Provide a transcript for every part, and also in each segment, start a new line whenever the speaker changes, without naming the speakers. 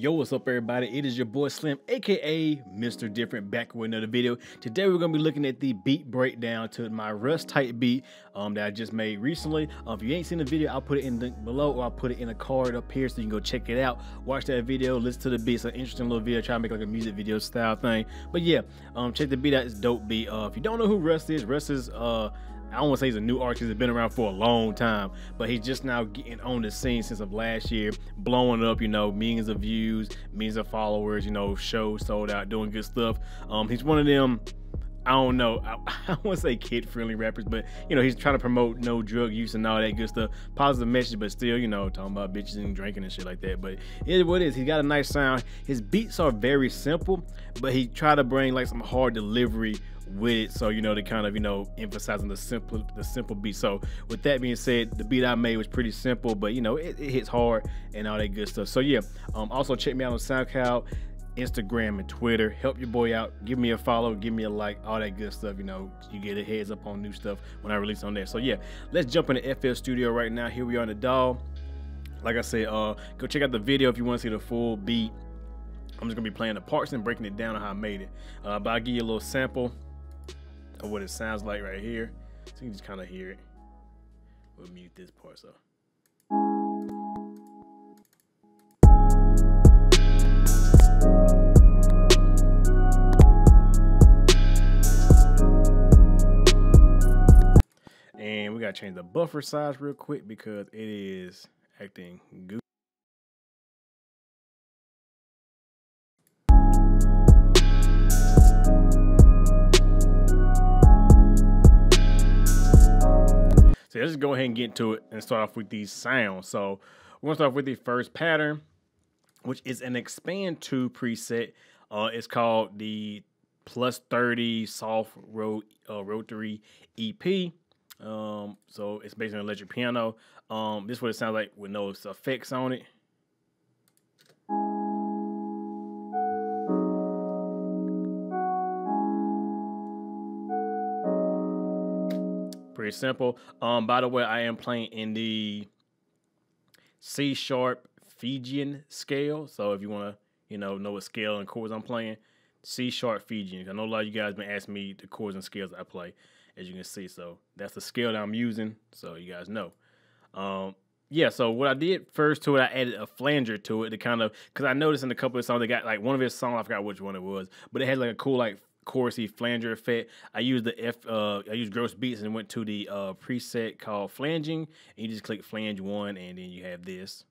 Yo, what's up everybody? It is your boy Slim, aka Mr. Different, back with another video. Today we're gonna be looking at the beat breakdown to my Russ type beat that I just made recently. If you ain't seen the video, I'll put it in the link below, or I'll put it in a card up here so you can go check it out. Watch that video, listen to the beat. It's an interesting little video, try to make like a music video style thing. But yeah, check the beat out. It's dope beat. If you don't know who Russ is I don't want to say he's a new artist. He's been around for a long time, but he's just now getting on the scene since of last year, blowing up, you know, millions of views, millions of followers, you know, shows sold out, doing good stuff. He's one of them, I don't know, I want to say kid-friendly rappers, but, you know, he's trying to promote no drug use and all that good stuff. Positive message, but still, you know, talking about bitches and drinking and shit like that. But it is what it is. He got a nice sound. His beats are very simple, but he tried to bring like some hard delivery with it, so you know, to kind of, you know, emphasizing the simple beat. So with that being said, the beat I made was pretty simple, but you know, it hits hard and all that good stuff. So yeah, also check me out on SoundCloud, Instagram, and Twitter. Help your boy out, give me a follow, give me a like, all that good stuff. You know, you get a heads up on new stuff when I release on there. So yeah, let's jump into FL Studio right now. Here we are in the DAW. Like I said, go check out the video if you want to see the full beat. I'm just gonna be playing the parts and breaking it down on how I made it, but I'll give you a little sample of what it sounds like right here, so you can just kind of hear it. We'll mute this part. So and we gotta change the buffer size real quick because it is acting goofy. So let's just go ahead and get into it and start off with these sounds. So we're gonna start off with the first pattern, which is an Expand 2 preset. It's called the Plus 30 Soft Rotary EP. So it's based on electric piano. This is what it sounds like with no effects on it. Pretty simple. By the way, I am playing in the C sharp Fijian scale. So if you want to, know what scale and chords I'm playing, C sharp Fijian. I know a lot of you guys been asking me the chords and scales I play, as you can see. So that's the scale that I'm using, so you guys know. Yeah, so what I did first to it, I added a flanger to it to kind of, because I noticed in a couple of songs, they got like one of his songs, I forgot which one it was, but it had like a cool like chorusy flanger effect. I used I used Gross Beats and went to the preset called flanging, and you just click flange 1, and then you have this.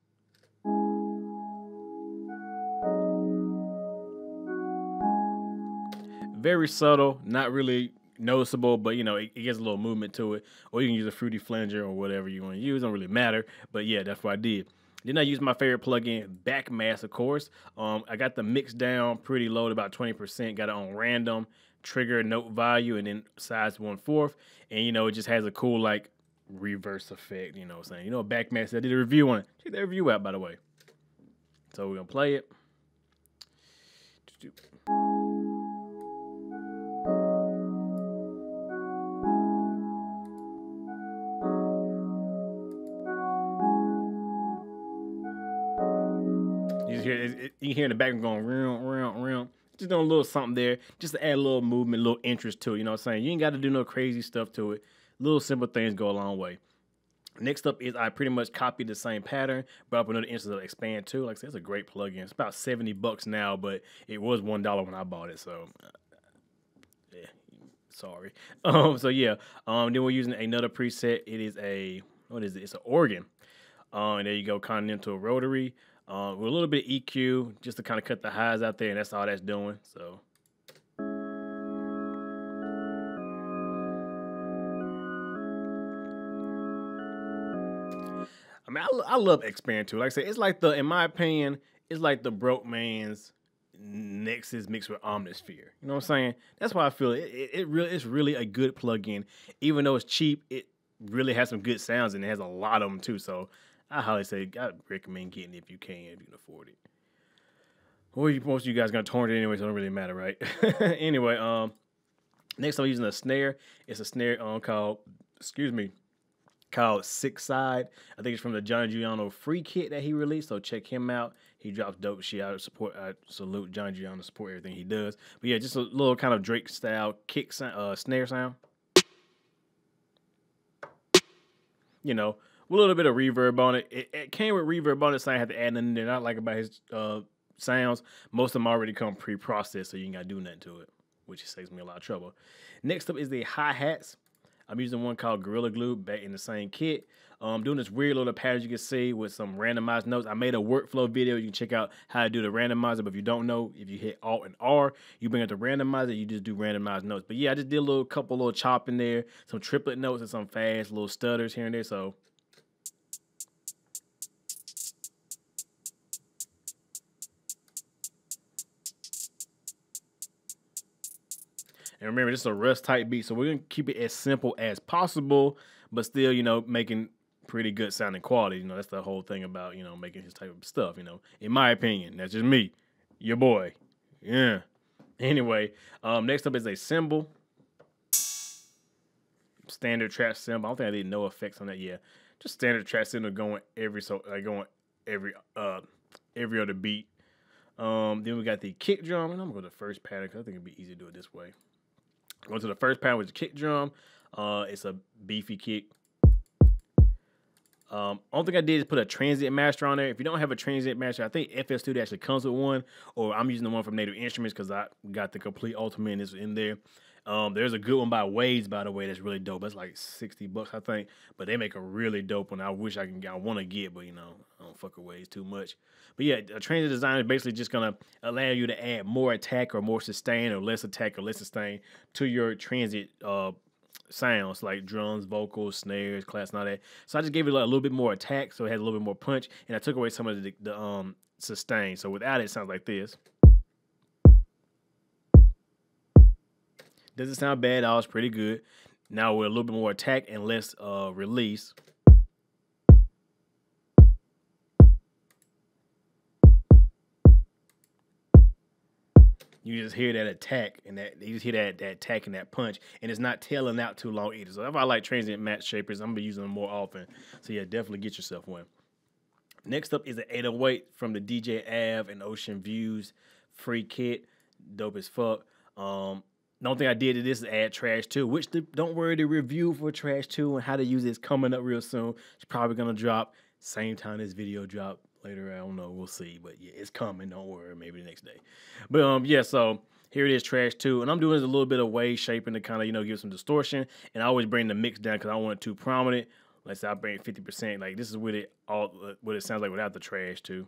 Very subtle, not really noticeable, but you know, it gets a little movement to it. Or you can use a fruity flanger or whatever you want to use, don't really matter. But yeah, that's what I did. Then I used my favorite plugin, Backmask, of course. I got the mix down pretty low at about 20%. Got it on random, trigger, note value, and then size 1/4. And you know, it just has a cool like reverse effect. You know what I'm saying? You know, Backmask. I did a review on it. Check that review out, by the way. So we're gonna play it. You hear in the background going round. Just doing a little something there, just to add a little movement, a little interest to it. You know what I'm saying? You ain't got to do no crazy stuff to it. Little simple things go a long way. Next up is I pretty much copied the same pattern, but up another instance of Expand 2. Like I said, it's a great plugin. It's about $70 now, but it was $1 when I bought it. So yeah, sorry. So yeah. Then we're using another preset. It is what is it? It's an organ. And there you go, Continental Rotary. With a little bit of EQ just to kind of cut the highs out there, and that's all that's doing. So I mean, I love Expand 2. Like I said, it's like in my opinion, it's like the broke man's Nexus mixed with Omnisphere. You know what I'm saying? That's why I feel it's really a good plugin. Even though it's cheap, it really has some good sounds, and it has a lot of them too. So I highly say, I recommend getting it if you can afford it. Or most of you guys gonna torrent it anyway, so it don't really matter, right? Anyway, next I'm using a snare. It's a snare called Six Side. I think it's from the Johnny Giuliano free kit that he released, so check him out. He drops dope shit. I salute John G on to support everything he does. But yeah, just a little kind of Drake style kick sound, snare sound. You know, with a little bit of reverb on it. It came with reverb on it, so I had to add nothing that I like about his sounds. Most of them already come pre-processed, so you ain't got to do nothing to it, which saves me a lot of trouble. Next up is the hi-hats. I'm using one called Gorilla Glue back in the same kit. I'm doing this weird little pattern you can see with some randomized notes. I made a workflow video. You can check out how to do the randomizer. But if you don't know, if you hit Alt and R, you bring up the randomizer, you just do randomized notes. But yeah, I just did a couple little chop in there, some triplet notes and some fast little stutters here and there. So and remember, this is a Russ type beat, so we're gonna keep it as simple as possible, but still, you know, making pretty good sounding quality. You know, that's the whole thing about, you know, making his type of stuff, you know, in my opinion. That's just me, your boy. Yeah. Anyway, next up is a cymbal. Standard trap cymbal. I don't think I did no effects on that. Yeah. Just standard trap cymbal going every other beat. Then we got the kick drum, and I'm gonna go to the first pattern because I think it'd be easy to do it this way. Going to the first pattern with the kick drum. It's a beefy kick. Only thing I did is put a transient master on there. If you don't have a transient master, I think FL Studio actually comes with one, or I'm using the one from Native Instruments because I got the complete ultimate and it's in there. There's a good one by Waves, by the way, that's really dope. That's like $60, I think, but they make a really dope one. I wish I want to get, but you know, I don't fuck with Waves too much. But yeah, a transient design is basically just gonna allow you to add more attack or more sustain, or less attack or less sustain to your transient sounds like drums, vocals, snares, claps, and all that. So I just gave it like a little bit more attack, so it had a little bit more punch, and I took away some of the sustain. So without it, it sounds like this. Doesn't sound bad at all. It's pretty good. Now with a little bit more attack and less release. You just hear that attack and you just hear that attack and that punch, and it's not tailing out too long either. So if I like transient match shapers, I'm gonna be using them more often. So yeah, definitely get yourself one. Next up is an 808 from the DJ Av and Ocean Views free kit. Dope as fuck. The only thing I did to this is add Trash 2, which don't worry, the review for Trash 2 and how to use it is coming up real soon. It's probably gonna drop same time this video dropped. Later, I don't know, we'll see, but yeah, it's coming, don't worry, maybe the next day. But yeah, so here it is, Trash 2, and I'm doing this a little bit of wave shaping to kind of, you know, give some distortion, and I always bring the mix down because I don't want it too prominent. Let's say I bring 50%, like this is what it sounds like without the Trash 2.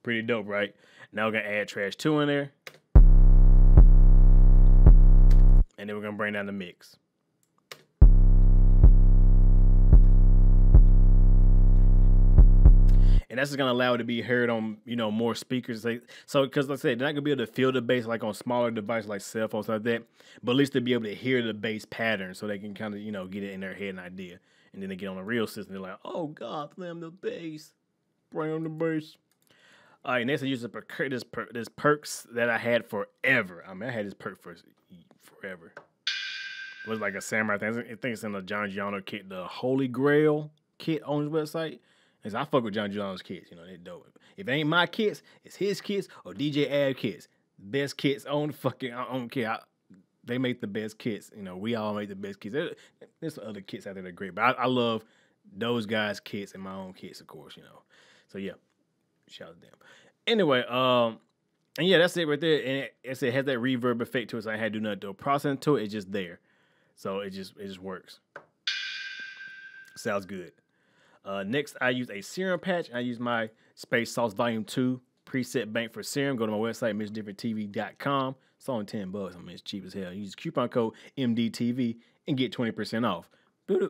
Pretty dope, right? Now we're gonna add Trash 2 in there, and then we're gonna bring down the mix. And that's just gonna allow it to be heard on, you know, more speakers. So, because like I said, they're not gonna be able to feel the bass like on smaller devices like cell phones like that, but at least they'll be able to hear the bass pattern, so they can kind of, you know, get it in their head an idea. And then they get on a real system, they're like, oh God, slam the bass, bring on the bass. All right, next I use this perks that I had forever. I mean, I had this perk for forever. It was like a samurai thing. I think it's in the John Giano kit, the Holy Grail kit on his website. Because I fuck with John Giano's kits, you know, they're dope. If it ain't my kits, it's his kits or DJ Ab kits. Best kits on the fucking, I don't care. They make the best kits. You know, we all make the best kits. There's other kits out there that are great, but I love those guys' kits and my own kits, of course, you know. So yeah, shout out to them. Anyway, and yeah, that's it right there. And it has that reverb effect to it, so I had to do nothing to process to it. It's just there. So it just works. Sounds good. Next, I use a Serum Patch. I use my Space Sauce Volume 2 preset bank for Serum. Go to my website, MrDifferentTV.com. It's only $10. I mean, it's cheap as hell. Use coupon code MDTV and get 20% off.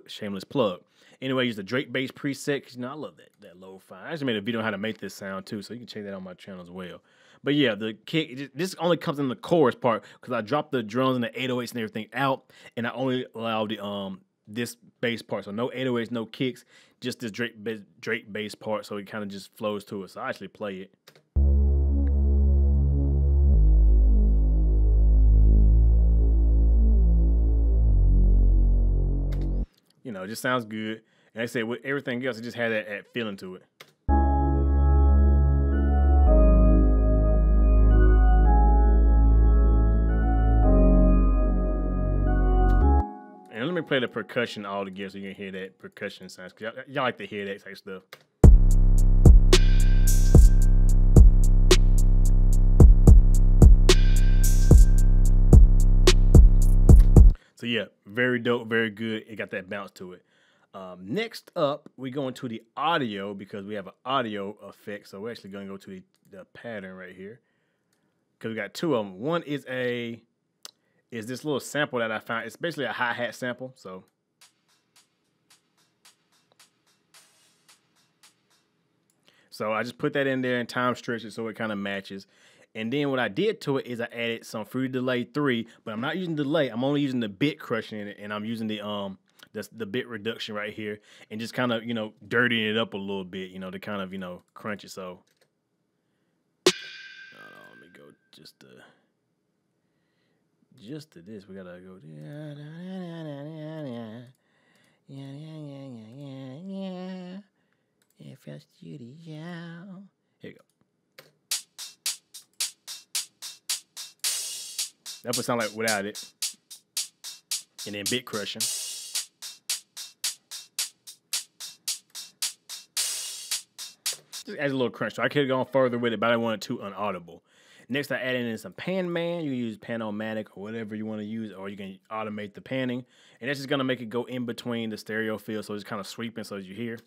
Shameless plug. Anyway, I use the Drake bass preset because, you know, I love that lo-fi. I just made a video on how to make this sound too, so you can check that on my channel as well. But yeah, the kick, this only comes in the chorus part because I dropped the drums and the 808s and everything out, and I only allowed the this bass part. So no 808s, no kicks, just this Drake bass part, so it kind of just flows to it. So I actually play it. You know, it just sounds good. And like I said, with everything else, it just had that feeling to it. And let me play the percussion all together so you can hear that percussion sounds. Cause y'all like to hear that type of stuff. So yeah, very dope, very good. It got that bounce to it. Next up, we go into the audio because we have an audio effect. So we're actually going to go to the pattern right here because we got two of them. One is this little sample that I found. It's basically a hi-hat sample. So I just put that in there and time stretch it so it kind of matches. And then what I did to it is I added some Fruity Delay 3, but I'm not using delay. I'm only using the bit crushing in it, and I'm using the bit reduction right here, and just kind of, you know, dirtying it up a little bit, you know, to kind of, you know, crunch it. So let me go just to this. We gotta go. Here you go. That would sound like without it. And then bit crushing. Just adds a little crunch. So I could have gone further with it, but I didn't want it too unaudible. Next, I added in some pan man. You can use Pan-O-Matic or whatever you want to use, or you can automate the panning. And that's just going to make it go in between the stereo field, so it's kind of sweeping so as you hear.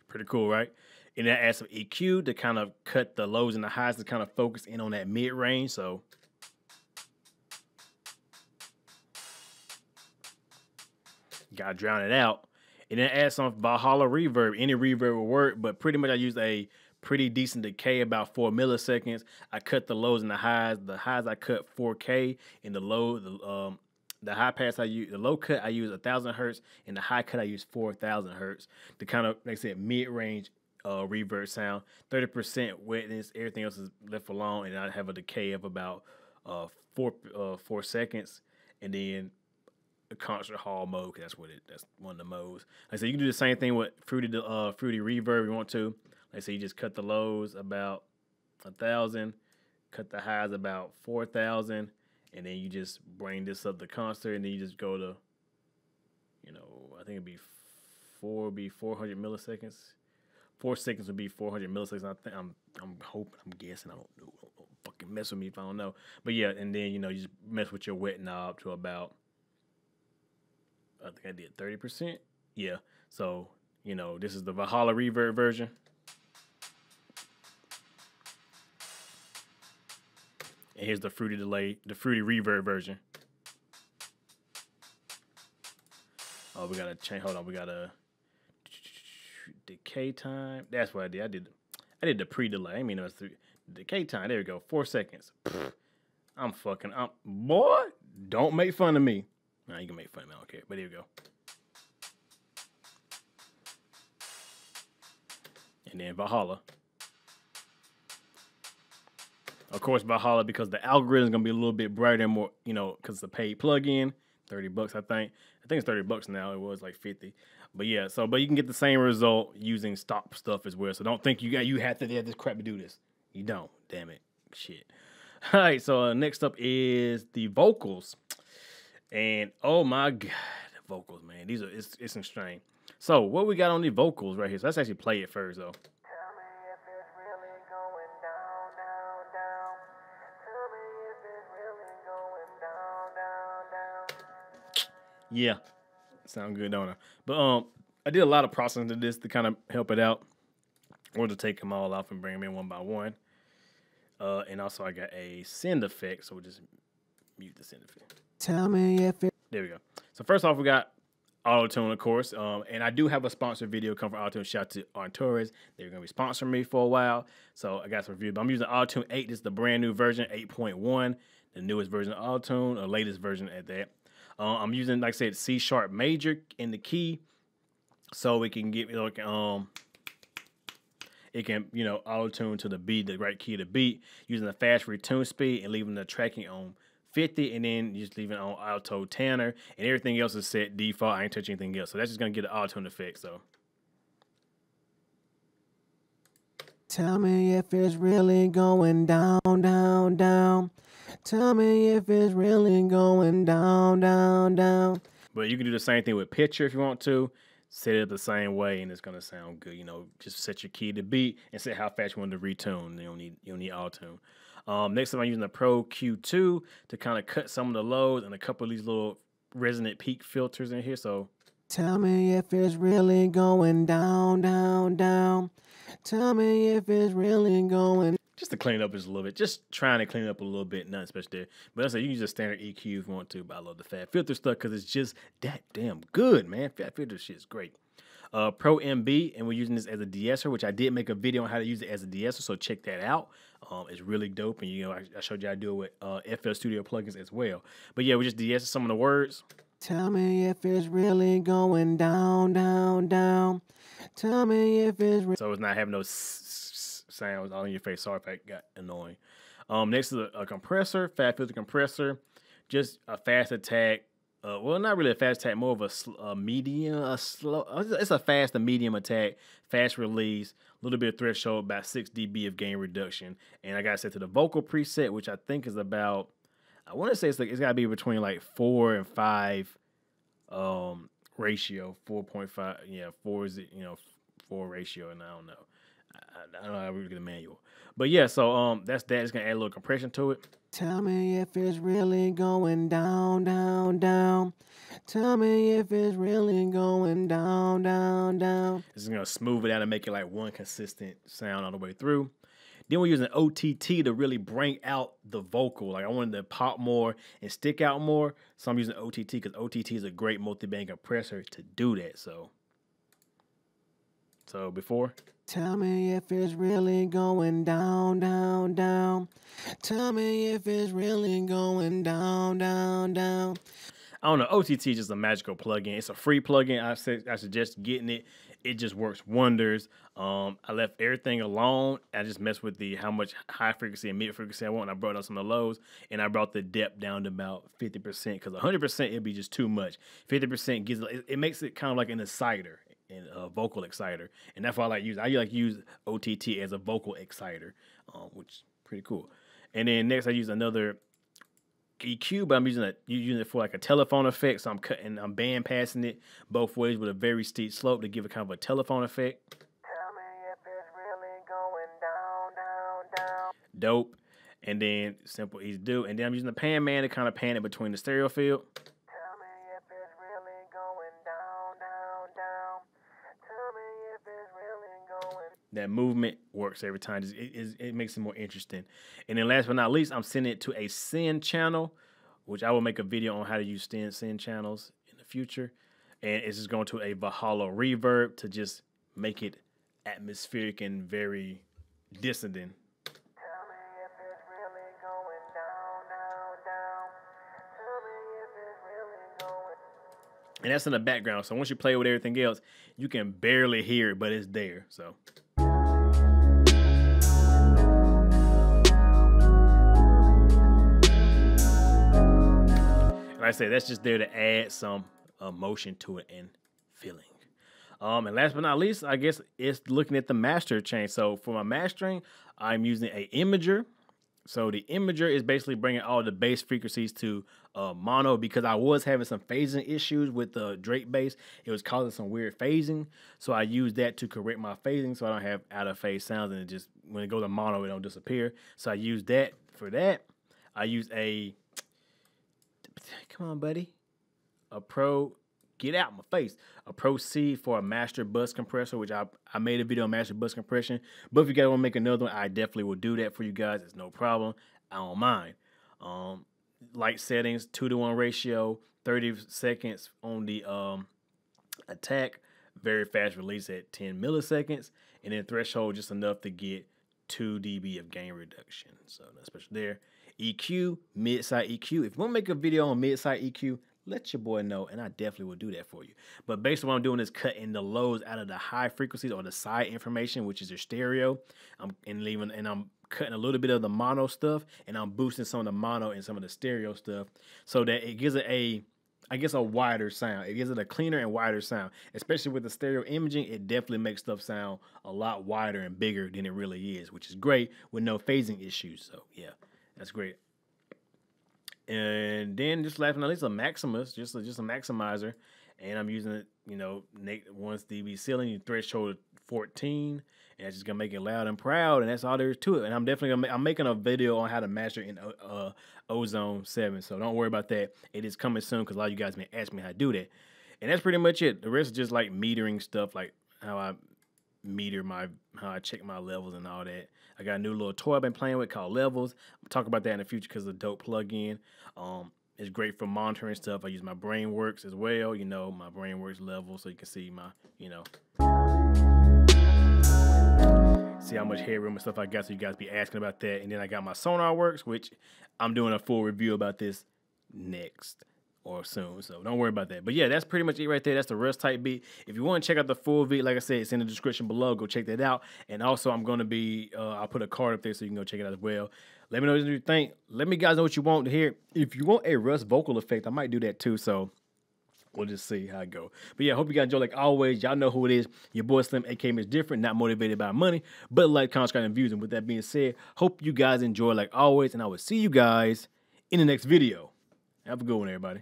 Pretty cool, right? And then add some EQ to kind of cut the lows and the highs to kind of focus in on that mid-range. So gotta drown it out. And then add some Valhalla reverb. Any reverb will work, but pretty much I used a pretty decent decay, about 4 milliseconds. I cut the lows and the highs. The highs I cut 4K, and the low, the high pass I use, the low cut I use 1,000 hertz, and the high cut I use 4,000 hertz. To kind of, like I said, mid-range reverb sound. 30% wetness. Everything else is left alone, and I have a decay of about 4 seconds, and then a concert hall mode. That's one of the modes. Like I said, you can do the same thing with fruity reverb if you want to. Like I said, you just cut the lows about 1,000, cut the highs about 4,000, and then you just bring this up to concert, and then you just go to, you know, I think it'd be 400 milliseconds. 4 seconds would be 400 milliseconds. I'm hoping, I'm guessing. I don't know. Don't fucking mess with me if I don't know. But yeah, and then, you know, you just mess with your wet knob to about, I think I did 30%. Yeah. So, you know, this is the Valhalla reverb version. And here's the fruity reverb version. Oh, we gotta change. Hold on, we gotta decay time. That's what I did. I did the pre-delay. I mean, it was decay time. There we go. 4 seconds. Pfft, boy, don't make fun of me. Nah, you can make fun of me. I don't care. But here we go. And then Valhalla. Of course, Valhalla, because the algorithm is going to be a little bit brighter and more, you know, because it's a paid plugin. $30, I think. I think it's $30 now. It was like 50. But yeah, but you can get the same result using stock stuff as well. So don't think you have to have this crap to do this. You don't. Damn it. Shit. All right, so next up is the vocals. And oh my God, the vocals, man. It's insane. So what we got on the vocals right here. So let's actually play it first, though. Yeah, sound good, don't I? But I did a lot of processing to this to kind of help it out, or to take them all off and bring them in one by one. And also I got a send effect, so we'll just mute the send effect.
Tell me if it.
There we go. So first off, we got Auto-Tune, of course, and I do have a sponsored video come from Auto-Tune. Shout out to Arturez. They're going to be sponsoring me for a while, so I got some reviews. But I'm using Auto-Tune 8. This is the brand new version, 8.1, the newest version of Auto-Tune, or latest version at that. I'm using, like I said, C# major in the key, so we can get like it can, auto tune to the beat, the right key of the beat, using the fast retune speed and leaving the tracking on 50, and then you just leave it on auto tanner, and everything else is set default. I ain't touching anything else, so that's just gonna get an auto tune effect. So
tell me if it's really going down, down, down. Tell me if it's really going down, down, down.
But you can do the same thing with picture if you want to. Set it up the same way, and it's gonna sound good. Just set your key to beat and set how fast you want to retune. You don't need auto tune. Next time I'm using the Pro Q2 to kind of cut some of the lows and a couple of these little resonant peak filters in here. So
tell me if it's really going down, down, down. Tell me if it's really going.
Just to clean it up just a little bit. Just trying to clean it up a little bit, nothing special there. But that's you can use a standard EQ if you want to, but I love the fat filter stuff because it's just that damn good, man. Fat filter shit is great. Pro MB, and we're using this as a de-esser, which I did make a video on how to use it as a de-esser, so check that out. It's really dope, and I showed you how to do it with FL Studio plugins as well. But yeah, we just de-esser some of the words.
Tell me if it's really going down, down, down. Tell me if it's
so it's not having those sounds all in your face. Sorry if that got annoying. Next is a compressor, fat filter compressor, just a fast attack. Well, not really a fast attack, more of a medium, a slow. It's a fast to medium attack, fast release, a little bit of threshold, about 6 dB of gain reduction. And I got it set to the vocal preset, which I think is about, I want to say it's got to be between like 4 and 5 ratio, 4.5. Yeah, 4 is 4 ratio, and I don't know. I don't know how we get a manual. But yeah, so that's that. It's gonna add a little compression to it.
Tell me if it's really going down, down, down. Tell me if it's really going down, down, down.
This is gonna smooth it out and make it like one consistent sound all the way through. Then we're using OTT to really bring out the vocal. Like I wanted to pop more and stick out more, so I'm using OTT because OTT is a great multi-band compressor to do that. So before.
Tell me if it's really going down, down, down. Tell me if it's really going down, down, down.
I don't know. OTT is just a magical plugin. It's a free plugin. I suggest getting it. It just works wonders. I left everything alone. I just messed with how much high frequency and mid frequency I want. And I brought down some of the lows, and I brought the depth down to about 50% because 100% it'd be just too much. 50% gives it makes it kind of like an exciter. And a vocal exciter, and that's why I like use. I like use OTT as a vocal exciter, which is pretty cool. And then next I use another EQ, but I'm using it for like a telephone effect. So I'm band passing it both ways with a very steep slope to give it kind of a telephone effect.
Tell me if it's really going down, down, down.
Dope. And then simple, easy to do. And then I'm using the pan man to kind of pan it between the stereo field. That movement works every time. It makes it more interesting. And then last but not least, I'm sending it to a send channel, which I will make a video on how to use send channels in the future. And it's just going to a Valhalla reverb to just make it atmospheric and very dissonant. And that's in the background. So once you play with everything else, you can barely hear it, but it's there. So. Like I said, that's just there to add some emotion to it and feeling. And last but not least, I guess it's looking at the master chain. So for my mastering, I'm using a imager. So the imager is basically bringing all the bass frequencies to mono because I was having some phasing issues with the Drake bass. It was causing some weird phasing. So I used that to correct my phasing so I don't have out of phase sounds, and it just, when it goes to mono, it don't disappear. So I used that for that. I used come on, buddy. Get out my face. A Pro C for a master bus compressor, which I made a video on master bus compression. But if you guys want to make another one, I definitely will do that for you guys. It's no problem. I don't mind. Light settings, 2-to-1 ratio, 30 seconds on the attack, very fast release at 10 milliseconds, and then threshold just enough to get 2 dB of gain reduction. So that's special there. EQ, mid-side EQ. If you want to make a video on mid-side EQ, let your boy know, and I definitely will do that for you. But basically what I'm doing is cutting the lows out of the high frequencies or the side information, which is your stereo. I'm cutting a little bit of the mono stuff, and I'm boosting some of the mono and some of the stereo stuff so that it gives it a wider sound. It gives it a cleaner and wider sound. Especially with the stereo imaging, it definitely makes stuff sound a lot wider and bigger than it really is, which is great with no phasing issues. So yeah, that's great. And then just last but not least, a Maximus, just a maximizer, and I'm using it, 1 dB ceiling, threshold 14, and that's just gonna make it loud and proud, and that's all there is to it. And I'm definitely I'm making a video on how to master in Ozone 7, so don't worry about that. It is coming soon because a lot of you guys been asking me how to do that, and that's pretty much it. The rest is just like metering stuff, like how I meter how I check my levels and all that. I got a new little toy I've been playing with called Levels. I'll talk about that in the future because it's a dope plug-in. It's great for monitoring stuff. I use my BrainWorks as well, my BrainWorks level, so you can see my, see how much headroom and stuff I got, so you guys be asking about that. And then I got my SonarWorks, which I'm doing a full review about this next or soon, so don't worry about that. But yeah, that's pretty much it right there. That's the Russ type beat. If you want to check out the full beat, like I said, it's in the description below. Go check that out. And also, I'm going to be, I'll put a card up there so you can go check it out as well. Let me know what you think. Let me guys know what you want to hear. If you want a Russ vocal effect, I might do that too, so we'll just see how it go. But yeah, hope you guys enjoy. Like always, y'all know who it is. Your boy Slim, aka MrDifferent, not motivated by money, but like, comment, subscribe, and views. And with that being said, hope you guys enjoy like always, and I will see you guys in the next video. Have a good one, everybody.